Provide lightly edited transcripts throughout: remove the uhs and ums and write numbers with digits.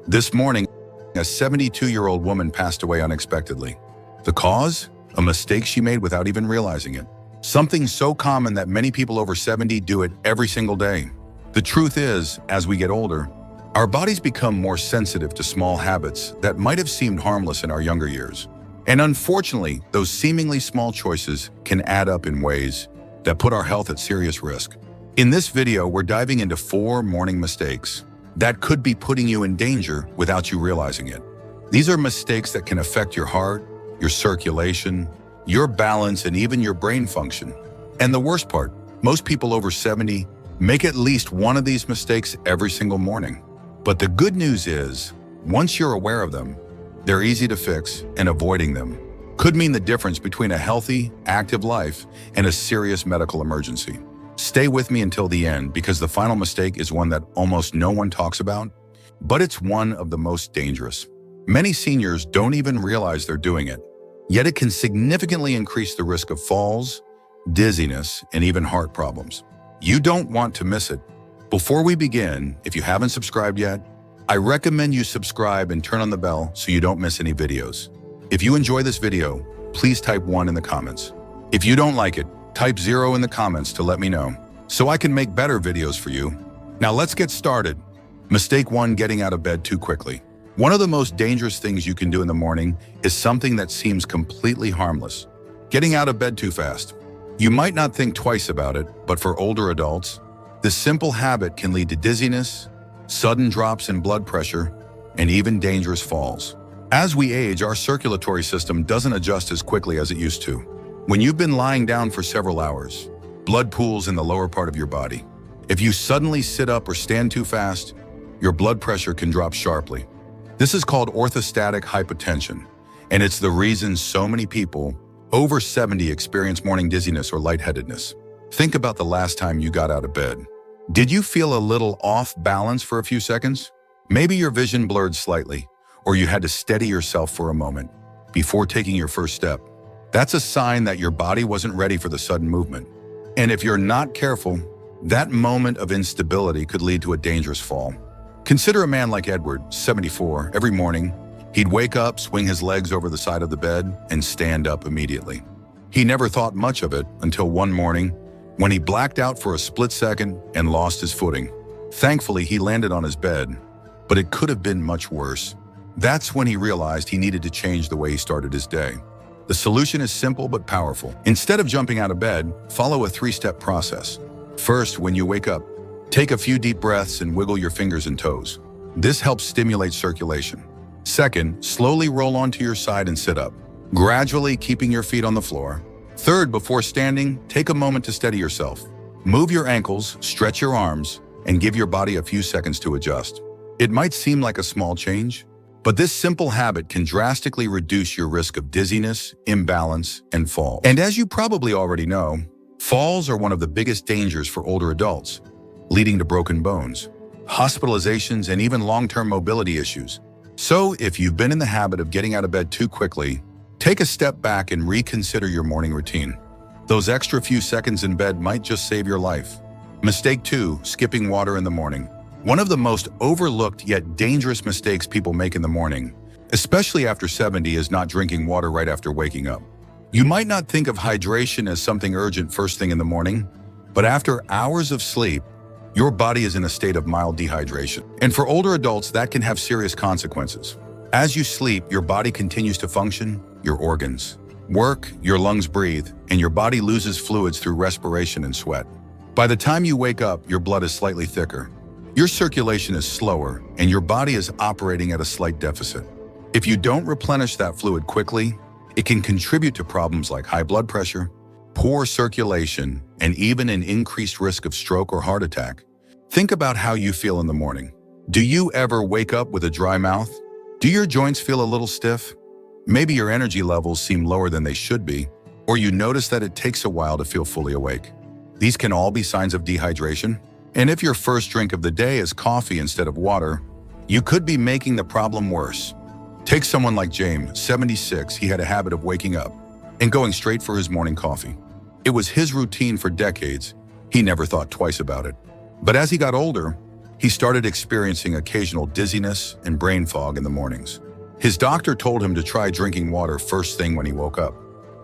This morning, a 72-year-old woman passed away unexpectedly. The cause? A mistake she made without even realizing it. Something so common that many people over 70 do it every single day. The truth is, as we get older, our bodies become more sensitive to small habits that might have seemed harmless in our younger years. And unfortunately, those seemingly small choices can add up in ways that put our health at serious risk. In this video, we're diving into 4 morning mistakes that could be putting you in danger without you realizing it. These are mistakes that can affect your heart, your circulation, your balance, and even your brain function. And the worst part, most people over 70 make at least one of these mistakes every single morning. But the good news is, once you're aware of them, they're easy to fix, and avoiding them could mean the difference between a healthy, active life and a serious medical emergency. Stay with me until the end, because the final mistake is one that almost no one talks about, but it's one of the most dangerous. Many seniors don't even realize they're doing it, yet it can significantly increase the risk of falls, dizziness, and even heart problems. You don't want to miss it. Before we begin, if you haven't subscribed yet, I recommend you subscribe and turn on the bell so you don't miss any videos. If you enjoy this video, please type 1 in the comments. If you don't like it, type 0 in the comments to let me know, so I can make better videos for you. Now let's get started. Mistake 1: getting out of bed too quickly. One of the most dangerous things you can do in the morning is something that seems completely harmless: getting out of bed too fast. You might not think twice about it, but for older adults, this simple habit can lead to dizziness, sudden drops in blood pressure, and even dangerous falls. As we age, our circulatory system doesn't adjust as quickly as it used to. When you've been lying down for several hours, blood pools in the lower part of your body. If you suddenly sit up or stand too fast, your blood pressure can drop sharply. This is called orthostatic hypotension, and it's the reason so many people over 70 experience morning dizziness or lightheadedness. Think about the last time you got out of bed. Did you feel a little off balance for a few seconds? Maybe your vision blurred slightly, or you had to steady yourself for a moment before taking your first step. That's a sign that your body wasn't ready for the sudden movement. And if you're not careful, that moment of instability could lead to a dangerous fall. Consider a man like Edward, 74. Every morning, he'd wake up, swing his legs over the side of the bed, and stand up immediately. He never thought much of it until one morning when he blacked out for a split second and lost his footing. Thankfully, he landed on his bed, but it could have been much worse. That's when he realized he needed to change the way he started his day. The solution is simple but powerful. Instead of jumping out of bed, follow a 3-step process. First, when you wake up, take a few deep breaths and wiggle your fingers and toes. This helps stimulate circulation. Second, slowly roll onto your side and sit up, gradually keeping your feet on the floor. Third, before standing, take a moment to steady yourself. Move your ankles, stretch your arms, and give your body a few seconds to adjust. It might seem like a small change, but this simple habit can drastically reduce your risk of dizziness, imbalance, and fall. And as you probably already know, falls are one of the biggest dangers for older adults, leading to broken bones, hospitalizations, and even long-term mobility issues. So if you've been in the habit of getting out of bed too quickly, take a step back and reconsider your morning routine. Those extra few seconds in bed might just save your life. Mistake 2: skipping water in the morning. One of the most overlooked yet dangerous mistakes people make in the morning, especially after 70, is not drinking water right after waking up. You might not think of hydration as something urgent first thing in the morning, but after hours of sleep, your body is in a state of mild dehydration. And for older adults, that can have serious consequences. As you sleep, your body continues to function, your organs work, your lungs breathe, and your body loses fluids through respiration and sweat. By the time you wake up, your blood is slightly thicker. Your circulation is slower, and your body is operating at a slight deficit. If you don't replenish that fluid quickly, it can contribute to problems like high blood pressure, poor circulation, and even an increased risk of stroke or heart attack. Think about how you feel in the morning. Do you ever wake up with a dry mouth? Do your joints feel a little stiff? Maybe your energy levels seem lower than they should be, or you notice that it takes a while to feel fully awake. These can all be signs of dehydration. And if your first drink of the day is coffee instead of water, you could be making the problem worse. Take someone like James, 76. He had a habit of waking up and going straight for his morning coffee. It was his routine for decades. He never thought twice about it. But as he got older, he started experiencing occasional dizziness and brain fog in the mornings. His doctor told him to try drinking water first thing when he woke up.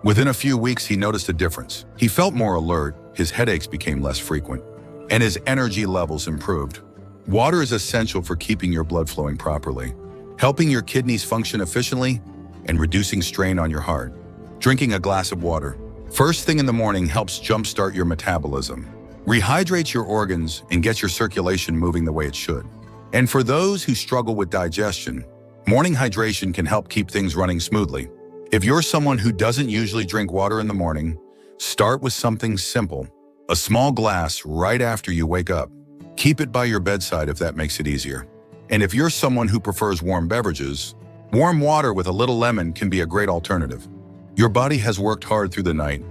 Within a few weeks, he noticed a difference. He felt more alert, his headaches became less frequent, and his energy levels improved. Water is essential for keeping your blood flowing properly, helping your kidneys function efficiently, and reducing strain on your heart. Drinking a glass of water first thing in the morning helps jumpstart your metabolism, rehydrates your organs, and gets your circulation moving the way it should. And for those who struggle with digestion, morning hydration can help keep things running smoothly. If you're someone who doesn't usually drink water in the morning, start with something simple. A small glass right after you wake up. Keep it by your bedside if that makes it easier. And if you're someone who prefers warm beverages, warm water with a little lemon can be a great alternative. Your body has worked hard through the night,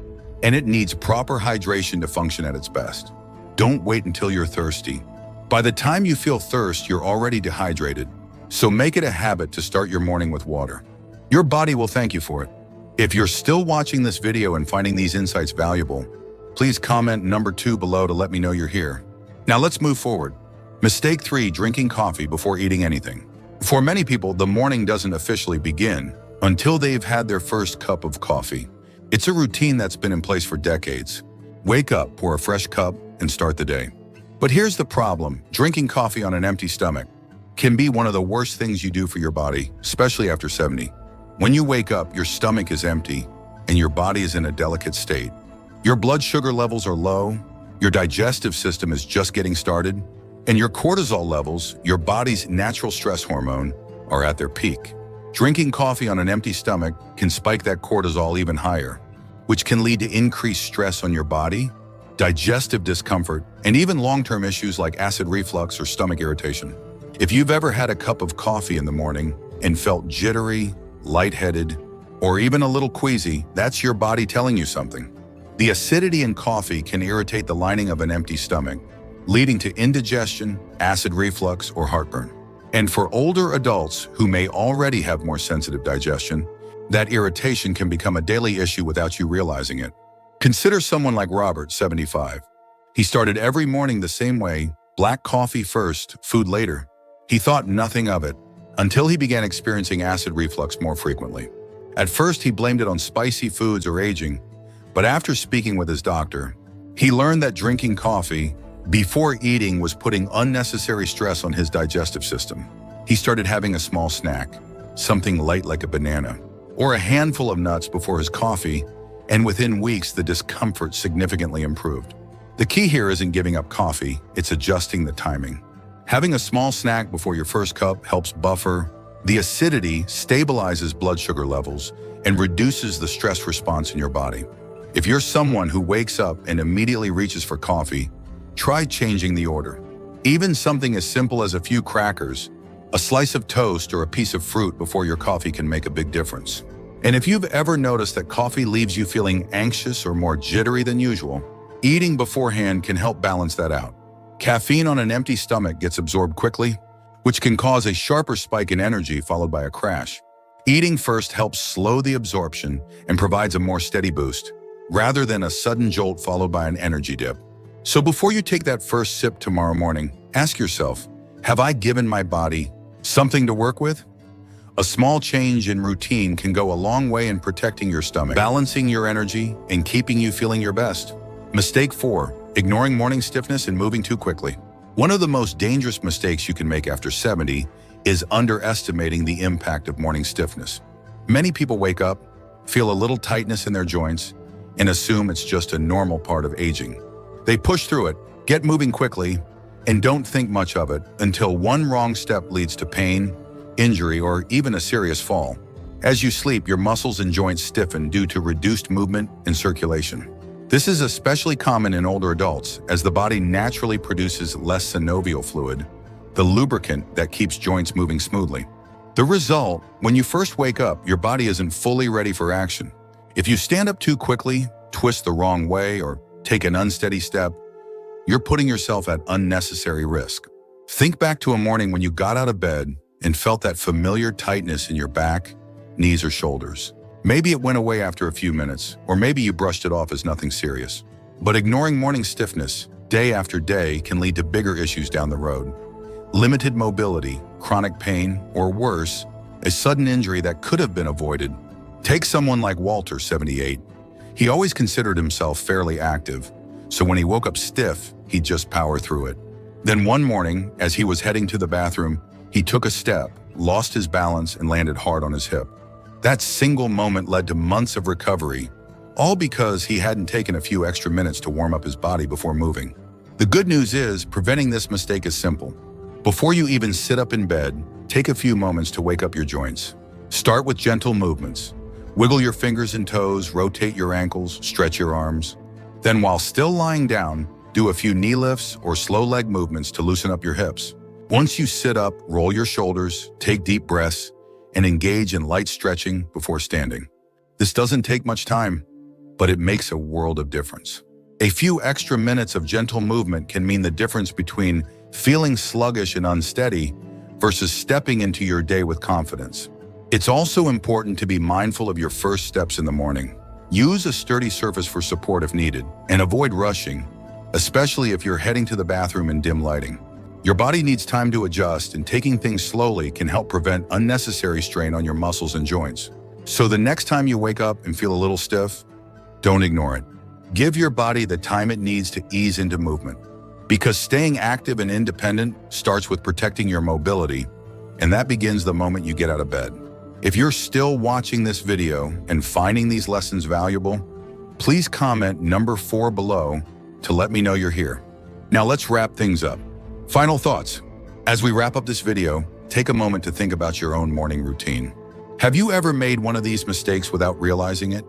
and it needs proper hydration to function at its best. Don't wait until you're thirsty. By the time you feel thirst, you're already dehydrated. So make it a habit to start your morning with water. Your body will thank you for it. If you're still watching this video and finding these insights valuable, please comment number 2 below to let me know you're here. Now let's move forward. Mistake 3, drinking coffee before eating anything. For many people, the morning doesn't officially begin until they've had their first cup of coffee. It's a routine that's been in place for decades. Wake up, pour a fresh cup, and start the day. But here's the problem. Drinking coffee on an empty stomach can be one of the worst things you do for your body, especially after 70. When you wake up, your stomach is empty and your body is in a delicate state. Your blood sugar levels are low, your digestive system is just getting started, and your cortisol levels, your body's natural stress hormone, are at their peak. Drinking coffee on an empty stomach can spike that cortisol even higher, which can lead to increased stress on your body, digestive discomfort, and even long-term issues like acid reflux or stomach irritation. If you've ever had a cup of coffee in the morning and felt jittery, lightheaded, or even a little queasy, that's your body telling you something. The acidity in coffee can irritate the lining of an empty stomach, leading to indigestion, acid reflux, or heartburn. And for older adults who may already have more sensitive digestion, that irritation can become a daily issue without you realizing it. Consider someone like Robert, 75. He started every morning the same way, black coffee first, food later. He thought nothing of it until he began experiencing acid reflux more frequently. At first, he blamed it on spicy foods or aging, but after speaking with his doctor, he learned that drinking coffee before eating was putting unnecessary stress on his digestive system. He started having a small snack, something light like a banana, or a handful of nuts before his coffee, and within weeks, the discomfort significantly improved. The key here isn't giving up coffee, it's adjusting the timing. Having a small snack before your first cup helps buffer the acidity, stabilizes blood sugar levels, and reduces the stress response in your body. If you're someone who wakes up and immediately reaches for coffee, try changing the order. Even something as simple as a few crackers, a slice of toast, or a piece of fruit before your coffee can make a big difference. And if you've ever noticed that coffee leaves you feeling anxious or more jittery than usual, eating beforehand can help balance that out. Caffeine on an empty stomach gets absorbed quickly, which can cause a sharper spike in energy followed by a crash. Eating first helps slow the absorption and provides a more steady boost, rather than a sudden jolt followed by an energy dip. So before you take that first sip tomorrow morning, ask yourself, have I given my body something to work with? A small change in routine can go a long way in protecting your stomach, balancing your energy, and keeping you feeling your best. Mistake 4, ignoring morning stiffness and moving too quickly. One of the most dangerous mistakes you can make after 70 is underestimating the impact of morning stiffness. Many people wake up, feel a little tightness in their joints, and assume it's just a normal part of aging. They push through it, get moving quickly, and don't think much of it until one wrong step leads to pain, injury, or even a serious fall. As you sleep, your muscles and joints stiffen due to reduced movement and circulation. This is especially common in older adults, as the body naturally produces less synovial fluid, the lubricant that keeps joints moving smoothly. The result, when you first wake up, your body isn't fully ready for action. If you stand up too quickly, twist the wrong way, or take an unsteady step, you're putting yourself at unnecessary risk. Think back to a morning when you got out of bed and felt that familiar tightness in your back, knees, or shoulders. Maybe it went away after a few minutes, or maybe you brushed it off as nothing serious. But ignoring morning stiffness day after day can lead to bigger issues down the road. limited mobility, chronic pain, or worse, a sudden injury that could have been avoided. Take someone like Walter, 78. He always considered himself fairly active, so when he woke up stiff, he'd just power through it. Then one morning, as he was heading to the bathroom, he took a step, lost his balance, and landed hard on his hip. That single moment led to months of recovery, all because he hadn't taken a few extra minutes to warm up his body before moving. The good news is, preventing this mistake is simple. Before you even sit up in bed, take a few moments to wake up your joints. Start with gentle movements. Wiggle your fingers and toes, rotate your ankles, stretch your arms. Then while still lying down, do a few knee lifts or slow leg movements to loosen up your hips. Once you sit up, roll your shoulders, take deep breaths, and engage in light stretching before standing. This doesn't take much time, but it makes a world of difference. A few extra minutes of gentle movement can mean the difference between feeling sluggish and unsteady versus stepping into your day with confidence. It's also important to be mindful of your first steps in the morning. Use a sturdy surface for support if needed, and avoid rushing, especially if you're heading to the bathroom in dim lighting. Your body needs time to adjust, and taking things slowly can help prevent unnecessary strain on your muscles and joints. So the next time you wake up and feel a little stiff, don't ignore it. Give your body the time it needs to ease into movement. Because staying active and independent starts with protecting your mobility, and that begins the moment you get out of bed. If you're still watching this video and finding these lessons valuable, please comment number 4 below to let me know you're here. Now let's wrap things up. Final thoughts. As we wrap up this video, take a moment to think about your own morning routine. Have you ever made one of these mistakes without realizing it?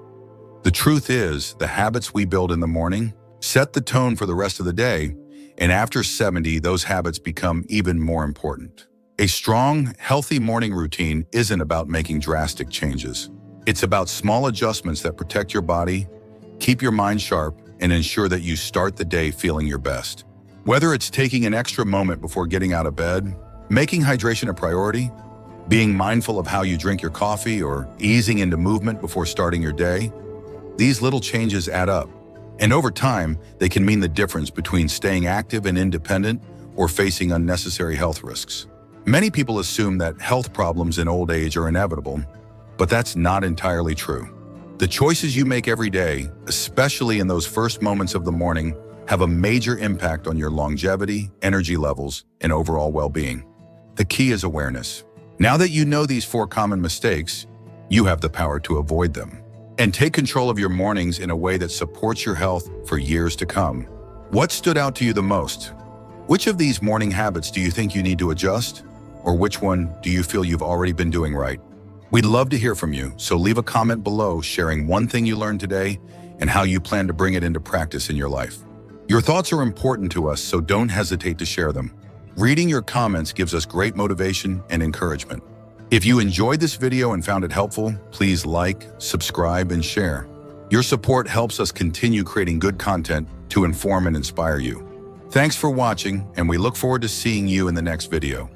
The truth is, the habits we build in the morning set the tone for the rest of the day, and after 70, those habits become even more important. A strong, healthy morning routine isn't about making drastic changes. It's about small adjustments that protect your body, keep your mind sharp, and ensure that you start the day feeling your best. Whether it's taking an extra moment before getting out of bed, making hydration a priority, being mindful of how you drink your coffee, or easing into movement before starting your day, these little changes add up. And over time, they can mean the difference between staying active and independent or facing unnecessary health risks. Many people assume that health problems in old age are inevitable, but that's not entirely true. The choices you make every day, especially in those first moments of the morning, have a major impact on your longevity, energy levels, and overall well-being. The key is awareness. Now that you know these 4 common mistakes, you have the power to avoid them and take control of your mornings in a way that supports your health for years to come. What stood out to you the most? Which of these morning habits do you think you need to adjust? Or which one do you feel you've already been doing right? We'd love to hear from you, so leave a comment below sharing one thing you learned today and how you plan to bring it into practice in your life. Your thoughts are important to us, so don't hesitate to share them. Reading your comments gives us great motivation and encouragement. If you enjoyed this video and found it helpful, please like, subscribe, and share. Your support helps us continue creating good content to inform and inspire you. Thanks for watching, and we look forward to seeing you in the next video.